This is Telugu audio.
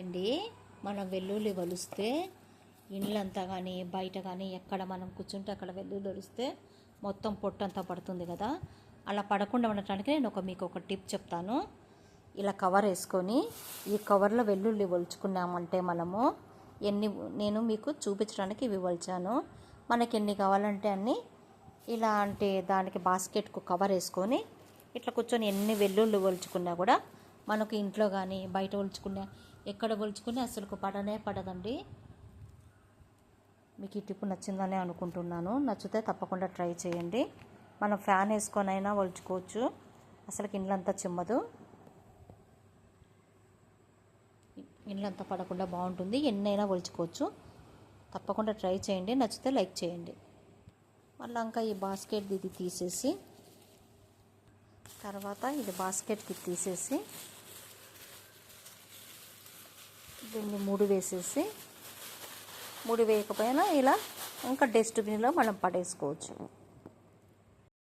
అండి, మనం వెల్లుల్లి ఒలిస్తే ఇండ్లంతా కానీ బయట కానీ ఎక్కడ మనం కూర్చుంటే అక్కడ వెల్లుల్లి ఒలిస్తే మొత్తం పొట్టంతా పడుతుంది కదా. అలా పడకుండా ఉండటానికి నేను మీకు ఒక టిప్ చెప్తాను. ఇలా కవర్ వేసుకొని ఈ కవర్లో వెల్లుల్లి ఒలుచుకున్నామంటే మనము నేను మీకు చూపించడానికి ఇవి ఒలిచాను. మనకి ఎన్ని కావాలంటే అన్నీ ఇలా అంటే దానికి బాస్కెట్కు కవర్ వేసుకొని ఇట్లా కూర్చొని ఎన్ని వెల్లుల్లి ఒలుచుకున్నా కూడా మనకు ఇంట్లో కానీ బయట ఒలుచుకున్నా ఎక్కడ ఒలుచుకున్నా అసలు పడనే పడదండి. మీకు ఈ టిప్ నచ్చిందని అనుకుంటున్నాను. నచ్చితే తప్పకుండా ట్రై చేయండి. మనం ఫ్యాన్ వేసుకొని అయినా ఒలుచుకోవచ్చు, అసలు ఇండ్లంతా చిమ్మదు, ఇండ్లంతా పడకుండా బాగుంటుంది. ఎన్నైనా ఒలుచుకోవచ్చు. తప్పకుండా ట్రై చేయండి. నచ్చితే లైక్ చేయండి. మళ్ళీ ఇంకా ఈ బాస్కెట్ ఇది తీసేసి తర్వాత ఇది బాస్కెట్కి తీసేసి దీన్ని ముడి వేసేసి, ముడి వేయకపోయినా ఇలా ఇంకా డస్ట్బిన్లో మనం పడేసుకోవచ్చు.